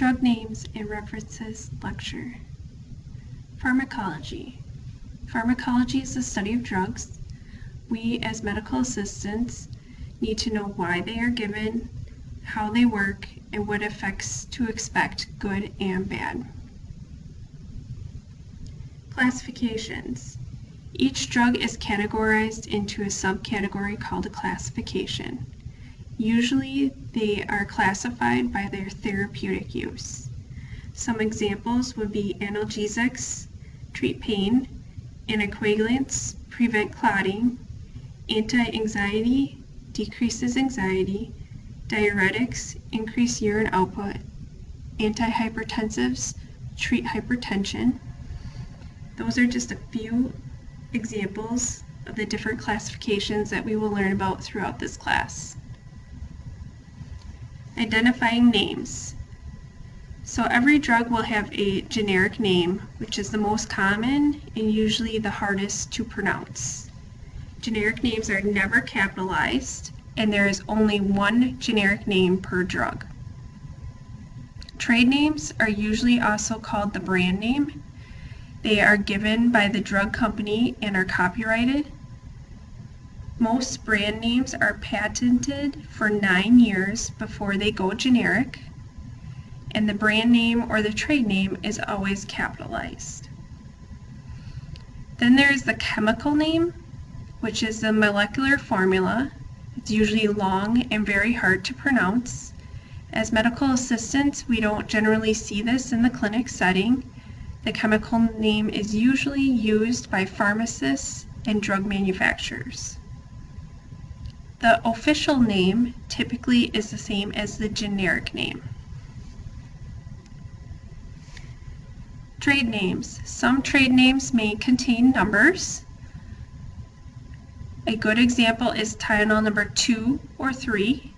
Drug Names and References lecture. Pharmacology. Pharmacology is the study of drugs. We, as medical assistants, need to know why they are given, how they work, and what effects to expect, good and bad. Classifications. Each drug is categorized into a subcategory called a classification. Usually, they are classified by their therapeutic use. Some examples would be analgesics, treat pain, anticoagulants, prevent clotting, anti-anxiety, decreases anxiety, diuretics, increase urine output, antihypertensives, treat hypertension. Those are just a few examples of the different classifications that we will learn about throughout this class. Identifying names. So every drug will have a generic name, which is the most common and usually the hardest to pronounce. Generic names are never capitalized, and there is only one generic name per drug. Trade names are usually also called the brand name. They are given by the drug company and are copyrighted. Most brand names are patented for 9 years before they go generic, and the brand name or the trade name is always capitalized. Then there is the chemical name, which is the molecular formula. It's usually long and very hard to pronounce. As medical assistants, we don't generally see this in the clinic setting. The chemical name is usually used by pharmacists and drug manufacturers. The official name typically is the same as the generic name. Trade names. Some trade names may contain numbers. A good example is Tylenol number 2 or 3.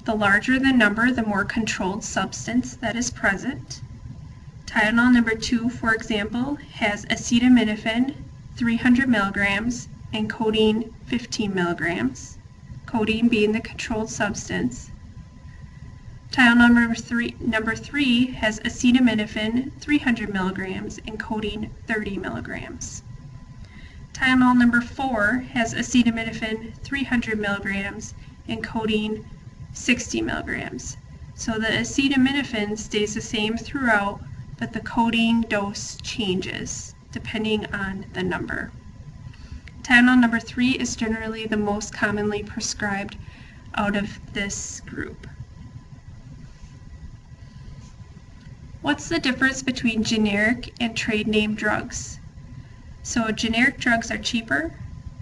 The larger the number, the more controlled substance that is present. Tylenol number 2, for example, has acetaminophen 300 milligrams and codeine 15 milligrams. Codeine being the controlled substance. Tylenol number 3 has acetaminophen 300 milligrams and codeine 30 milligrams. Tylenol number 4 has acetaminophen 300 milligrams and codeine 60 milligrams. So the acetaminophen stays the same throughout, but the codeine dose changes depending on the number. Tylenol number 3 is generally the most commonly prescribed out of this group. What's the difference between generic and trade name drugs? So generic drugs are cheaper.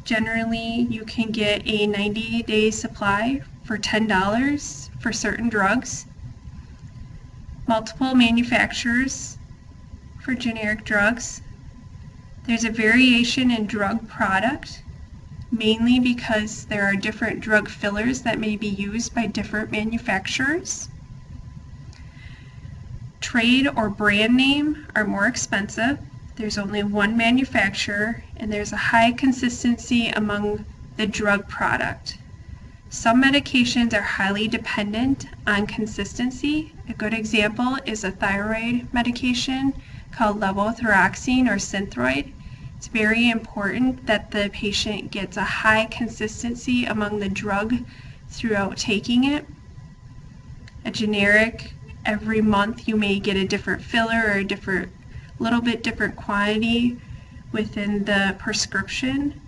Generally, you can get a 90-day supply for $10 for certain drugs. Multiple manufacturers for generic drugs. There's a variation in drug product, mainly because there are different drug fillers that may be used by different manufacturers. Trade or brand name are more expensive. There's only one manufacturer, and there's a high consistency among the drug product. Some medications are highly dependent on consistency. A good example is a thyroid medication called levothyroxine or Synthroid. It's very important that the patient gets a high consistency among the drug throughout taking it. A generic, every month you may get a different filler or a little bit different quantity within the prescription.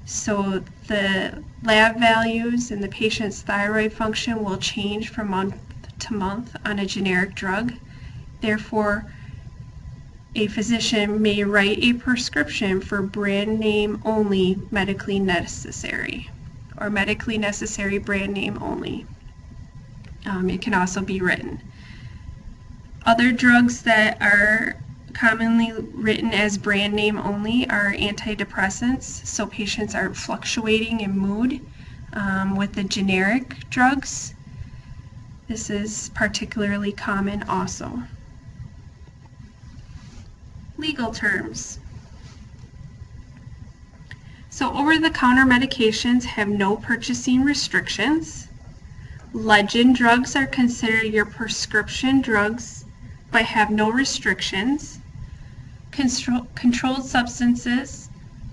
So the lab values and the patient's thyroid function will change from month to month on a generic drug. Therefore, a physician may write a prescription for brand name only medically necessary, or medically necessary brand name only. It can also be written. Other drugs that are commonly written as brand name only are antidepressants, so patients aren't fluctuating in mood with the generic drugs. This is particularly common also. Legal terms. So over-the-counter medications have no purchasing restrictions. Legend drugs are considered your prescription drugs but have no restrictions. Controlled substances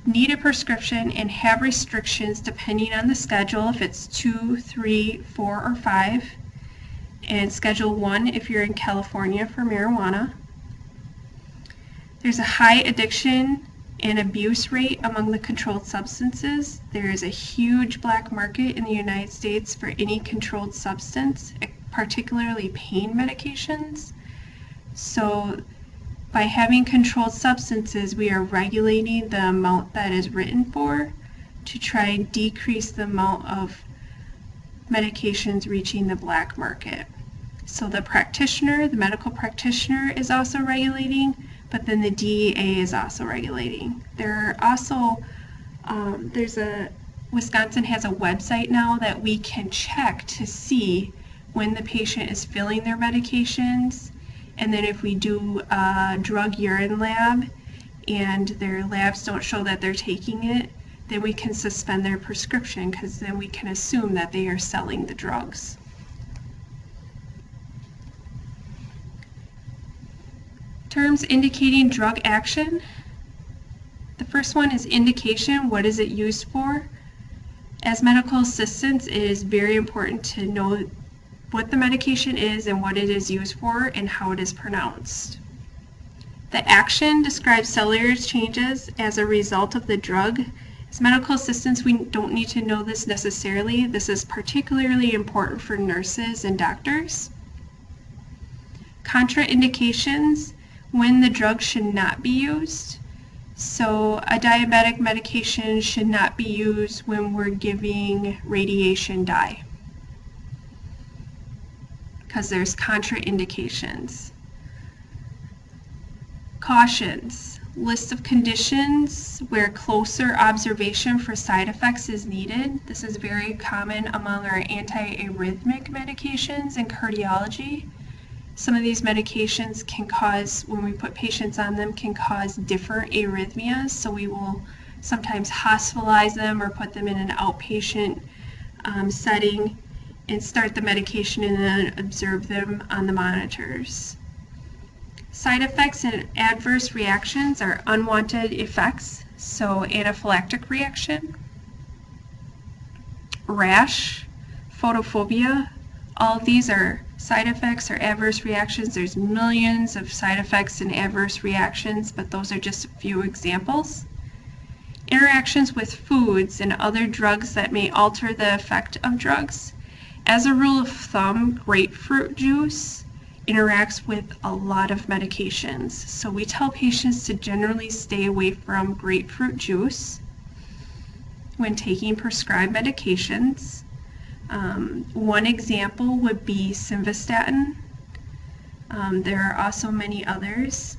need a prescription and have restrictions depending on the schedule, if it's 2, 3, 4, or 5, and Schedule 1 if you're in California for marijuana. There's a high addiction and abuse rate among the controlled substances. There is a huge black market in the United States for any controlled substance, particularly pain medications. So by having controlled substances, we are regulating the amount that is written for to try and decrease the amount of medications reaching the black market. So the practitioner, the medical practitioner, is also regulating, but then the DEA is also regulating. There are also, Wisconsin has a website now that we can check to see when the patient is filling their medications. And then if we do a drug urine lab and their labs don't show that they're taking it, then we can suspend their prescription, because then we can assume that they are selling the drugs. Terms indicating drug action. The first one is indication. What is it used for? As medical assistants, it is very important to know what the medication is and what it is used for and how it is pronounced. The action describes cellular changes as a result of the drug. As medical assistants, we don't need to know this necessarily. This is particularly important for nurses and doctors. Contraindications, when the drug should not be used. So a diabetic medication should not be used when we're giving radiation dye, because there's contraindications. Cautions. List of conditions where closer observation for side effects is needed. This is very common among our antiarrhythmic medications in cardiology. Some of these medications can cause, when we put patients on them, can cause different arrhythmias, so we will sometimes hospitalize them or put them in an outpatient setting and start the medication and then observe them on the monitors. Side effects and adverse reactions are unwanted effects, so anaphylactic reaction, rash, photophobia. All of these are side effects or adverse reactions. There's millions of side effects and adverse reactions, but those are just a few examples. Interactions with foods and other drugs that may alter the effect of drugs. As a rule of thumb, grapefruit juice interacts with a lot of medications. So we tell patients to generally stay away from grapefruit juice when taking prescribed medications. One example would be simvastatin. There are also many others.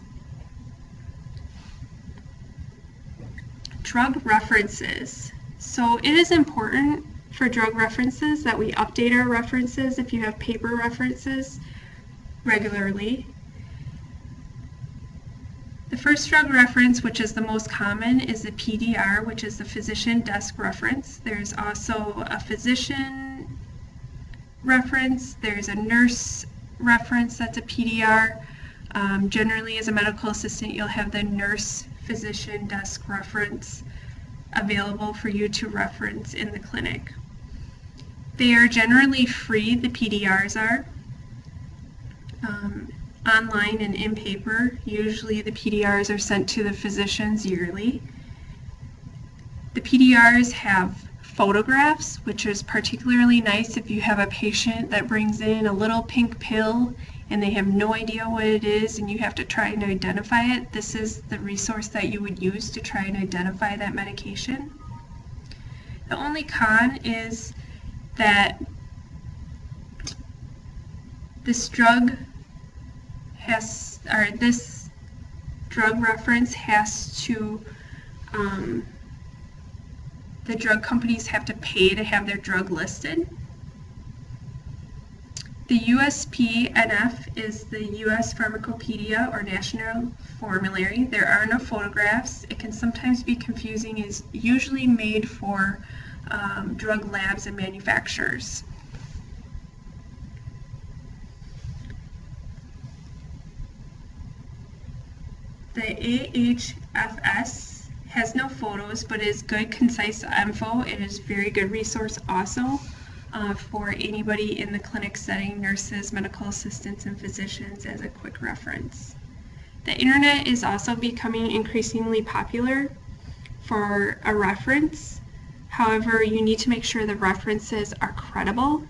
Drug references. So it is important for drug references that we update our references, if you have paper references, regularly. The first drug reference, which is the most common, is the PDR, which is the physician desk reference. There's also a physician reference. There's a nurse reference that's a PDR. Generally, as a medical assistant, you'll have the nurse physician desk reference available for you to reference in the clinic. They are generally free, the PDRs are, online and in paper. Usually the PDRs are sent to the physicians yearly. The PDRs have photographs, which is particularly nice if you have a patient that brings in a little pink pill and they have no idea what it is and you have to try and identify it. This is the resource that you would use to try and identify that medication. The only con is that this drug reference has to, the drug companies have to pay to have their drug listed. The USPNF is the U.S. Pharmacopedia or National Formulary. There are no photographs. It can sometimes be confusing. It's usually made for drug labs and manufacturers. The AHFS has no photos, but is good, concise info. It is very good resource also for anybody in the clinic setting, nurses, medical assistants, and physicians as a quick reference. The internet is also becoming increasingly popular for a reference. However, you need to make sure the references are credible.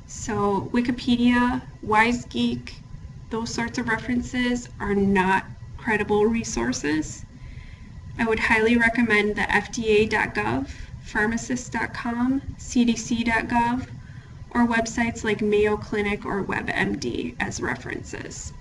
So Wikipedia, WiseGeek, those sorts of references are not credible resources. I would highly recommend the FDA.gov, pharmacist.com, CDC.gov, or websites like Mayo Clinic or WebMD as references.